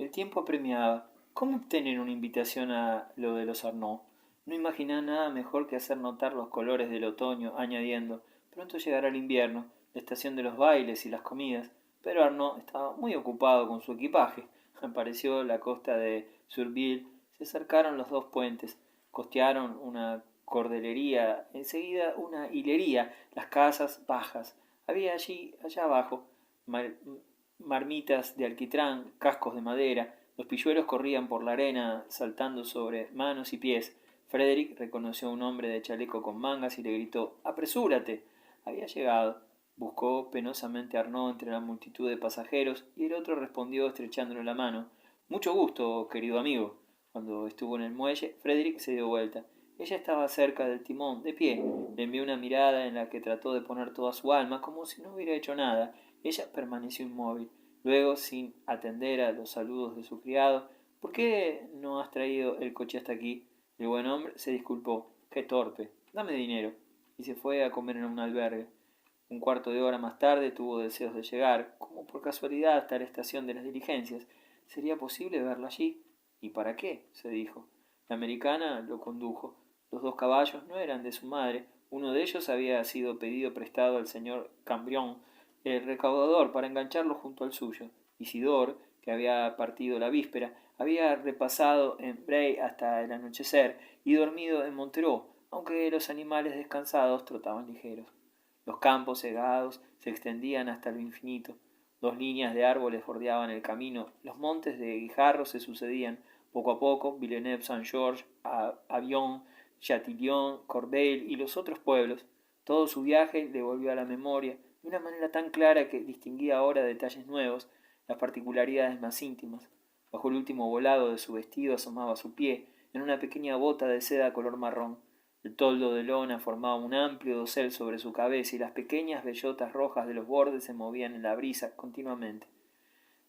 El tiempo apremiaba. ¿Cómo obtener una invitación a lo de los Arnaud? No imaginaba nada mejor que hacer notar los colores del otoño, añadiendo, pronto llegará el invierno, la estación de los bailes y las comidas. Pero Arnaud estaba muy ocupado con su equipaje. Apareció la costa de Surville, se acercaron los dos puentes, costearon una cordelería, enseguida una hilería, las casas bajas. Había allí, allá abajo, marmitas de alquitrán, cascos de madera, los pilluelos corrían por la arena saltando sobre manos y pies. Frederick reconoció a un hombre de chaleco con mangas y le gritó «¡Apresúrate!». Había llegado. Buscó penosamente a Arnaud entre la multitud de pasajeros y el otro respondió estrechándole la mano. «Mucho gusto, querido amigo». Cuando estuvo en el muelle, Frederick se dio vuelta. Ella estaba cerca del timón, de pie. Le envió una mirada en la que trató de poner toda su alma, como si no hubiera hecho nada. Ella permaneció inmóvil. Luego, sin atender a los saludos de su criado, «¿Por qué no has traído el coche hasta aquí?». El buen hombre se disculpó. «Qué torpe. Dame dinero». Y se fue a comer en un albergue. Un cuarto de hora más tarde tuvo deseos de llegar, como por casualidad, hasta la estación de las diligencias. ¿Sería posible verla allí? ¿Y para qué?, se dijo. La americana lo condujo. Los dos caballos no eran de su madre. Uno de ellos había sido pedido prestado al señor Cambrión, el recaudador, para engancharlo junto al suyo. Isidore, que había partido la víspera, había repasado en Bray hasta el anochecer y dormido en Montereau, aunque los animales descansados trotaban ligeros. Los campos segados se extendían hasta lo infinito. Dos líneas de árboles bordeaban el camino. Los montes de guijarros se sucedían. Poco a poco, Villeneuve-Saint-Georges, Avion, Chatillon, Corbeil y los otros pueblos. Todo su viaje le volvió a la memoria de una manera tan clara que distinguía ahora detalles nuevos, las particularidades más íntimas. Bajo el último volado de su vestido asomaba su pie, en una pequeña bota de seda color marrón. El toldo de lona formaba un amplio dosel sobre su cabeza y las pequeñas bellotas rojas de los bordes se movían en la brisa continuamente.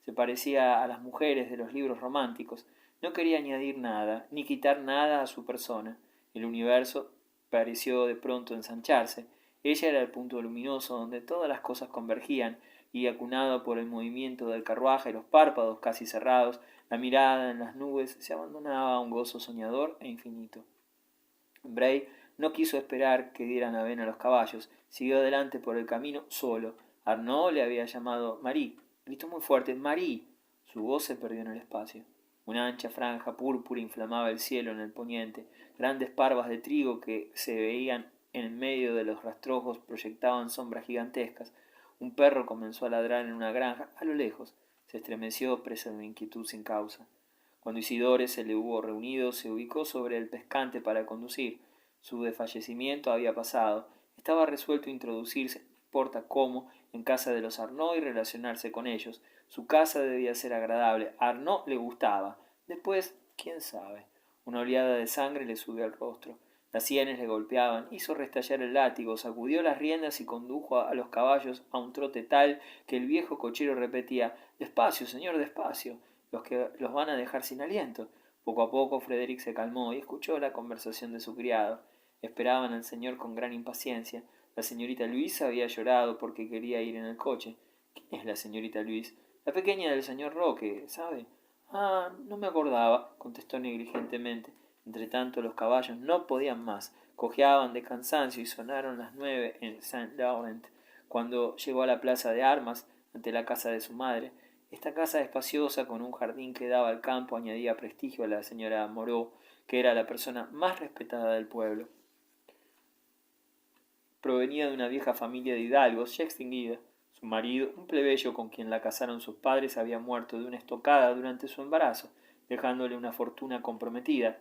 Se parecía a las mujeres de los libros románticos. No quería añadir nada, ni quitar nada a su persona. El universo pareció de pronto ensancharse. Ella era el punto luminoso donde todas las cosas convergían, y acunado por el movimiento del carruaje, los párpados casi cerrados, la mirada en las nubes, se abandonaba a un gozo soñador e infinito. Bray no quiso esperar que dieran avena a los caballos. Siguió adelante por el camino solo. Arnaud le había llamado Marie. Gritó muy fuerte «Marie». Su voz se perdió en el espacio. Una ancha franja púrpura inflamaba el cielo en el poniente. Grandes parvas de trigo que se veían en medio de los rastrojos proyectaban sombras gigantescas. Un perro comenzó a ladrar en una granja a lo lejos. Se estremeció, presa de una inquietud sin causa. Cuando Isidore se le hubo reunido, se ubicó sobre el pescante para conducir. Su desfallecimiento había pasado. Estaba resuelto a introducirse, no importa cómo, en casa de los Arnaud y relacionarse con ellos. Su casa debía ser agradable. A Arnaud le gustaba. Después, quién sabe. Una oleada de sangre le subió al rostro. Las sienes le golpeaban, hizo restallar el látigo, sacudió las riendas y condujo a los caballos a un trote tal que el viejo cochero repetía «Despacio, señor, despacio, los que los van a dejar sin aliento». Poco a poco Frederick se calmó y escuchó la conversación de su criado. Esperaban al señor con gran impaciencia. La señorita Luisa había llorado porque quería ir en el coche. «¿Quién es la señorita Luisa?» «La pequeña del señor Roque, ¿sabe?». «Ah, no me acordaba», contestó negligentemente. Entretanto los caballos no podían más, cojeaban de cansancio y sonaron las 9 en Saint-Laurent, cuando llegó a la plaza de armas ante la casa de su madre. Esta casa espaciosa, con un jardín que daba al campo, añadía prestigio a la señora Moreau, que era la persona más respetada del pueblo. Provenía de una vieja familia de hidalgos ya extinguida. Su marido, un plebeyo con quien la casaron sus padres, había muerto de una estocada durante su embarazo, dejándole una fortuna comprometida.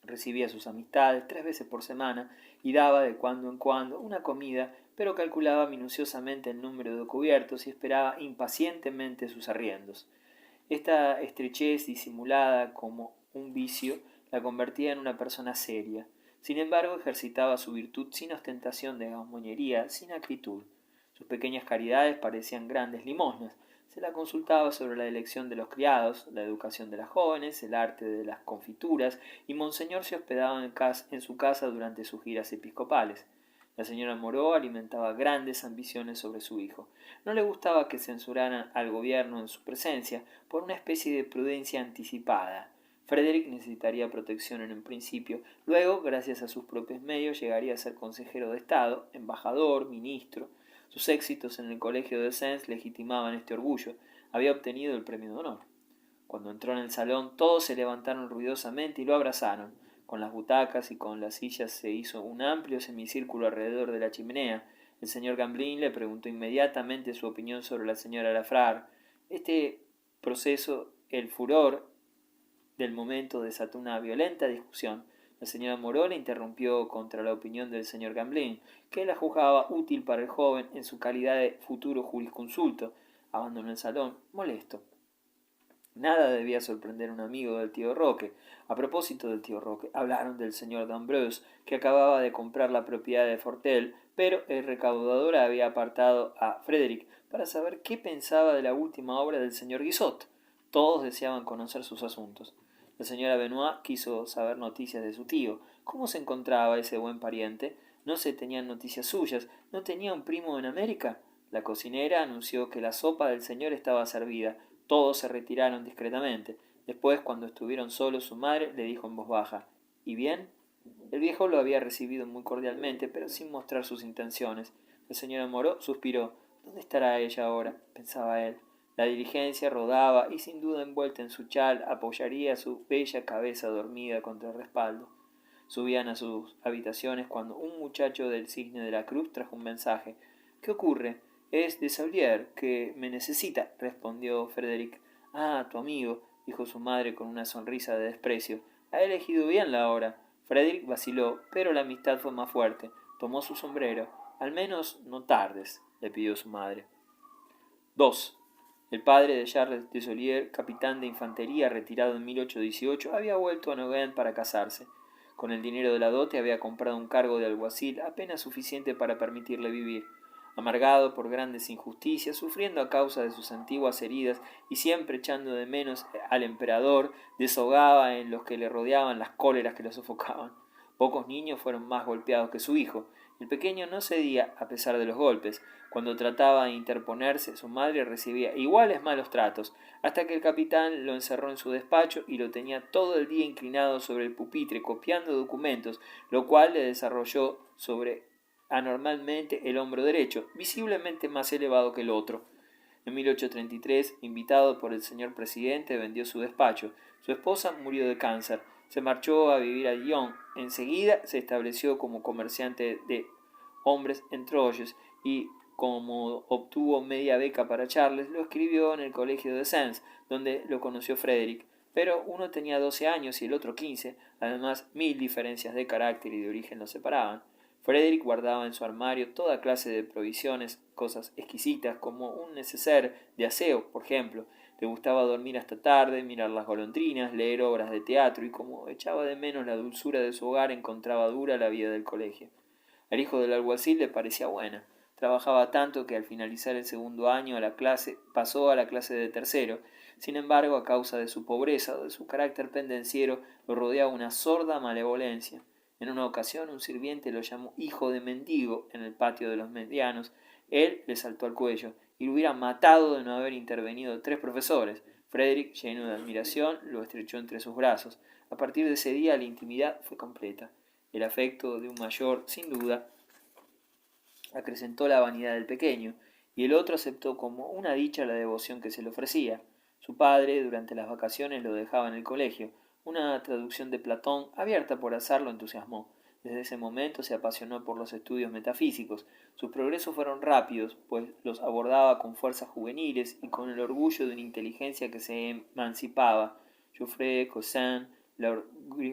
Recibía sus amistades 3 veces por semana y daba de cuando en cuando una comida, pero calculaba minuciosamente el número de cubiertos y esperaba impacientemente sus arriendos. Esta estrechez disimulada como un vicio la convertía en una persona seria. Sin embargo, ejercitaba su virtud sin ostentación de gamboñería, sin acritud. Sus pequeñas caridades parecían grandes limosnas. Se la consultaba sobre la elección de los criados, la educación de las jóvenes, el arte de las confituras, y monseñor se hospedaba en su casa durante sus giras episcopales. La señora Moreau alimentaba grandes ambiciones sobre su hijo. No le gustaba que censuraran al gobierno en su presencia por una especie de prudencia anticipada. Frederick necesitaría protección en un principio, luego, gracias a sus propios medios, llegaría a ser consejero de Estado, embajador, ministro. Sus éxitos en el colegio de Sens legitimaban este orgullo. Había obtenido el premio de honor. Cuando entró en el salón, todos se levantaron ruidosamente y lo abrazaron. Con las butacas y con las sillas se hizo un amplio semicírculo alrededor de la chimenea. El señor Gamblin le preguntó inmediatamente su opinión sobre la señora Lafrare. Este proceso, el furor del momento, desató una violenta discusión. La señora Moreau le interrumpió contra la opinión del señor Gamblin, que la juzgaba útil para el joven en su calidad de futuro jurisconsulto. Abandonó el salón, molesto. Nada debía sorprender a un amigo del tío Roque. A propósito del tío Roque, hablaron del señor d'Ambrose, que acababa de comprar la propiedad de Fortel, pero el recaudador había apartado a Frederick para saber qué pensaba de la última obra del señor Guizot. Todos deseaban conocer sus asuntos. La señora Benoit quiso saber noticias de su tío. ¿Cómo se encontraba ese buen pariente? ¿No se tenían noticias suyas? ¿No tenía un primo en América? La cocinera anunció que la sopa del señor estaba servida. Todos se retiraron discretamente. Después, cuando estuvieron solos, su madre le dijo en voz baja: ¿Y bien? El viejo lo había recibido muy cordialmente, pero sin mostrar sus intenciones. La señora Moreau suspiró. ¿Dónde estará ella ahora?, pensaba él. La diligencia rodaba y, sin duda envuelta en su chal, apoyaría su bella cabeza dormida contra el respaldo. Subían a sus habitaciones cuando un muchacho del Cisne de la Cruz trajo un mensaje. ¿Qué ocurre? Es de Saulier, que me necesita, respondió Frederick. Ah, tu amigo, dijo su madre con una sonrisa de desprecio. Ha elegido bien la hora. Frederick vaciló, pero la amistad fue más fuerte. Tomó su sombrero. Al menos no tardes, le pidió su madre. 2. El padre de Charles de Saulier, capitán de infantería retirado en 1818, había vuelto a Nogent para casarse. Con el dinero de la dote había comprado un cargo de alguacil apenas suficiente para permitirle vivir. Amargado por grandes injusticias, sufriendo a causa de sus antiguas heridas y siempre echando de menos al emperador, desahogaba en los que le rodeaban las cóleras que lo sofocaban. Pocos niños fueron más golpeados que su hijo. El pequeño no cedía a pesar de los golpes. Cuando trataba de interponerse, su madre recibía iguales malos tratos, hasta que el capitán lo encerró en su despacho y lo tenía todo el día inclinado sobre el pupitre copiando documentos, lo cual le desarrolló sobre anormalmente el hombro derecho, visiblemente más elevado que el otro. En 1833, invitado por el señor presidente, vendió su despacho. Su esposa murió de cáncer. Se marchó a vivir a Lyon. Enseguida se estableció como comerciante de hombres en Troyes y, como obtuvo media beca para Charles, lo escribió en el colegio de Sens, donde lo conoció Frederick. Pero uno tenía 12 años y el otro 15, además 1000 diferencias de carácter y de origen los separaban. Frederick guardaba en su armario toda clase de provisiones, cosas exquisitas como un neceser de aseo, por ejemplo. Le gustaba dormir hasta tarde, mirar las golondrinas, leer obras de teatro y, como echaba de menos la dulzura de su hogar, encontraba dura la vida del colegio. El hijo del alguacil le parecía buena. Trabajaba tanto que al finalizar el segundo año pasó a la clase de tercero. Sin embargo, a causa de su pobreza o de su carácter pendenciero, lo rodeaba una sorda malevolencia. En una ocasión un sirviente lo llamó hijo de mendigo en el patio de los medianos. Él le saltó al cuello y lo hubiera matado de no haber intervenido 3 profesores. Frederick, lleno de admiración, lo estrechó entre sus brazos. A partir de ese día la intimidad fue completa. El afecto de un mayor, sin duda, acrecentó la vanidad del pequeño, y el otro aceptó como una dicha la devoción que se le ofrecía. Su padre, durante las vacaciones, lo dejaba en el colegio. Una traducción de Platón, abierta por azar, lo entusiasmó. Desde ese momento se apasionó por los estudios metafísicos. Sus progresos fueron rápidos, pues los abordaba con fuerzas juveniles y con el orgullo de una inteligencia que se emancipaba. Joffre, Cousin, Lord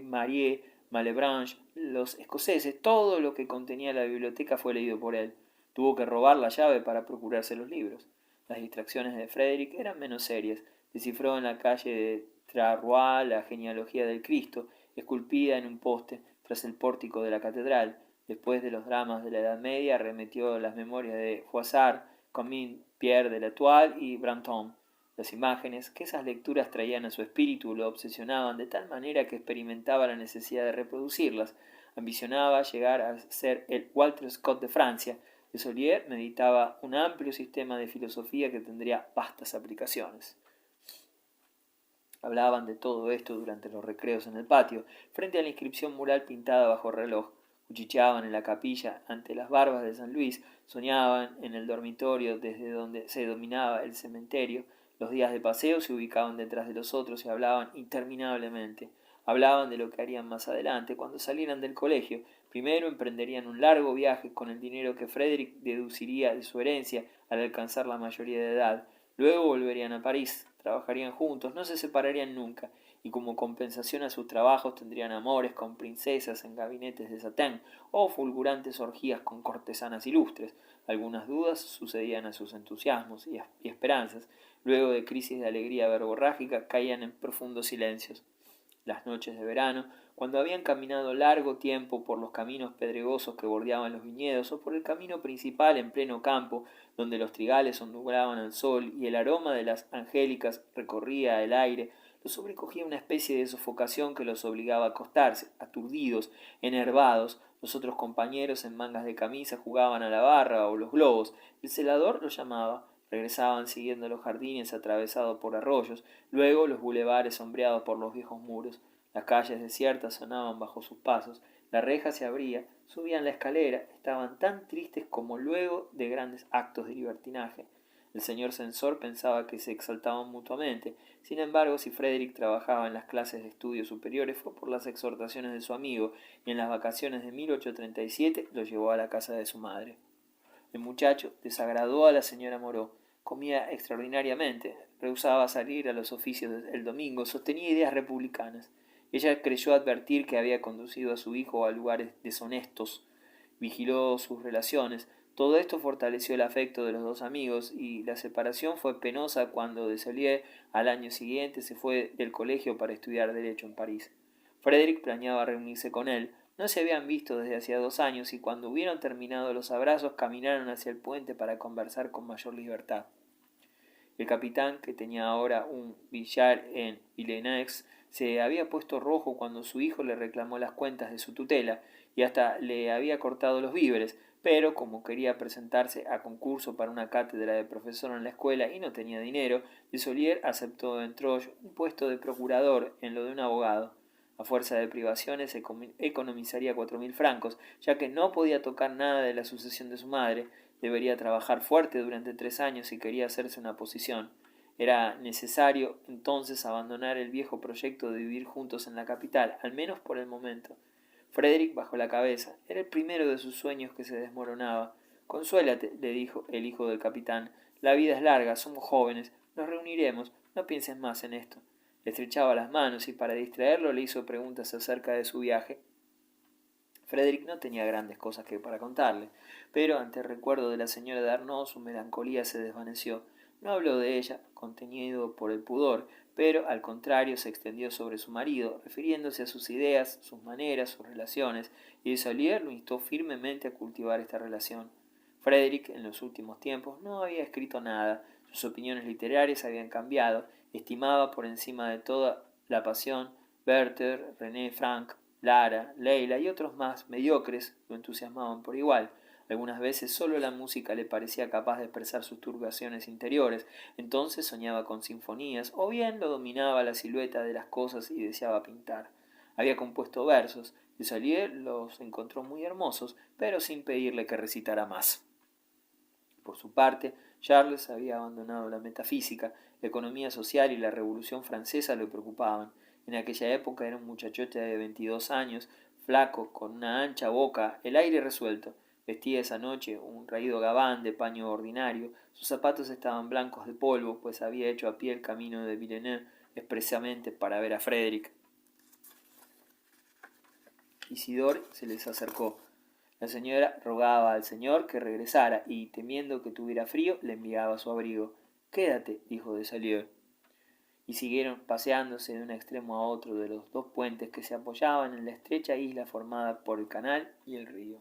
Marie, Malebranche, los escoceses, todo lo que contenía la biblioteca fue leído por él. Tuvo que robar la llave para procurarse los libros. Las distracciones de Frederick eran menos serias. Descifró en la calle de Charleroi la genealogía del Cristo, esculpida en un poste tras el pórtico de la catedral. Después de los dramas de la Edad Media, arremetió las memorias de Froissart, Comines, Pierre de l'Étoile y Brantôme. Las imágenes que esas lecturas traían a su espíritu lo obsesionaban de tal manera que experimentaba la necesidad de reproducirlas. Ambicionaba llegar a ser el Walter Scott de Francia. Desailliers meditaba un amplio sistema de filosofía que tendría vastas aplicaciones. Hablaban de todo esto durante los recreos en el patio, frente a la inscripción mural pintada bajo reloj. Cuchicheaban en la capilla ante las barbas de San Luis, soñaban en el dormitorio desde donde se dominaba el cementerio. Los días de paseo se ubicaban detrás de los otros y hablaban interminablemente. Hablaban de lo que harían más adelante, cuando salieran del colegio. Primero emprenderían un largo viaje con el dinero que Frédéric deduciría de su herencia al alcanzar la mayoría de edad. Luego volverían a París, trabajarían juntos, no se separarían nunca, y como compensación a sus trabajos tendrían amores con princesas en gabinetes de satén o fulgurantes orgías con cortesanas ilustres. Algunas dudas sucedían a sus entusiasmos y esperanzas. Luego de crisis de alegría verborrágica caían en profundos silencios. Las noches de verano, cuando habían caminado largo tiempo por los caminos pedregosos que bordeaban los viñedos o por el camino principal en pleno campo, donde los trigales ondulaban al sol y el aroma de las angélicas recorría el aire, los sobrecogía una especie de sofocación que los obligaba a acostarse, aturdidos, enervados. Los otros compañeros en mangas de camisa jugaban a la barra o los globos. El celador los llamaba. Regresaban siguiendo los jardines atravesados por arroyos, luego los bulevares sombreados por los viejos muros. Las calles desiertas sonaban bajo sus pasos, la reja se abría, subían la escalera, estaban tan tristes como luego de grandes actos de libertinaje. El señor censor pensaba que se exaltaban mutuamente. Sin embargo, si Frédéric trabajaba en las clases de estudios superiores fue por las exhortaciones de su amigo, y en las vacaciones de 1837 lo llevó a la casa de su madre. El muchacho desagradó a la señora Moreau. Comía extraordinariamente, rehusaba salir a los oficios el domingo, sostenía ideas republicanas. Ella creyó advertir que había conducido a su hijo a lugares deshonestos, vigiló sus relaciones. Todo esto fortaleció el afecto de los dos amigos y la separación fue penosa cuando Desailliers al año siguiente se fue del colegio para estudiar Derecho en París. Frédéric planeaba reunirse con él. No se habían visto desde hacía 2 años y cuando hubieron terminado los abrazos caminaron hacia el puente para conversar con mayor libertad. El capitán, que tenía ahora un billar en Villeneuve, se había puesto rojo cuando su hijo le reclamó las cuentas de su tutela y hasta le había cortado los víveres, pero como quería presentarse a concurso para una cátedra de profesor en la escuela y no tenía dinero, Desailliers aceptó en Troyes un puesto de procurador en lo de un abogado. A fuerza de privaciones economizaría 4.000 francos, ya que no podía tocar nada de la sucesión de su madre. Debería trabajar fuerte durante 3 años si quería hacerse una posición. Era necesario entonces abandonar el viejo proyecto de vivir juntos en la capital, al menos por el momento. Frédéric bajó la cabeza. Era el primero de sus sueños que se desmoronaba. Consuélate, le dijo el hijo del capitán. La vida es larga, somos jóvenes, nos reuniremos, no pienses más en esto. Le estrechaba las manos y para distraerlo le hizo preguntas acerca de su viaje. Frédéric no tenía grandes cosas para contarle, pero ante el recuerdo de la señora de Arnaud su melancolía se desvaneció. No habló de ella, contenido por el pudor, pero al contrario se extendió sobre su marido, refiriéndose a sus ideas, sus maneras, sus relaciones, y Desailliers lo instó firmemente a cultivar esta relación. Frédéric, en los últimos tiempos, no había escrito nada, sus opiniones literarias habían cambiado, estimaba por encima de toda la pasión Werther, René Frank, Lara, Leila y otros más mediocres lo entusiasmaban por igual. Algunas veces solo la música le parecía capaz de expresar sus turbaciones interiores, entonces soñaba con sinfonías, o bien lo dominaba la silueta de las cosas y deseaba pintar. Había compuesto versos, Desailliers los encontró muy hermosos, pero sin pedirle que recitara más. Por su parte, Charles había abandonado la metafísica, la economía social y la Revolución Francesa lo preocupaban. En aquella época era un muchachote de 22 años, flaco, con una ancha boca, el aire resuelto. Vestía esa noche un raído gabán de paño ordinario. Sus zapatos estaban blancos de polvo, pues había hecho a pie el camino de Villeneuve expresamente para ver a Frédéric. Isidore se les acercó. La señora rogaba al señor que regresara y, temiendo que tuviera frío, le enviaba su abrigo. «Quédate», dijo Desailliers. Y siguieron paseándose de un extremo a otro de los 2 puentes que se apoyaban en la estrecha isla formada por el canal y el río.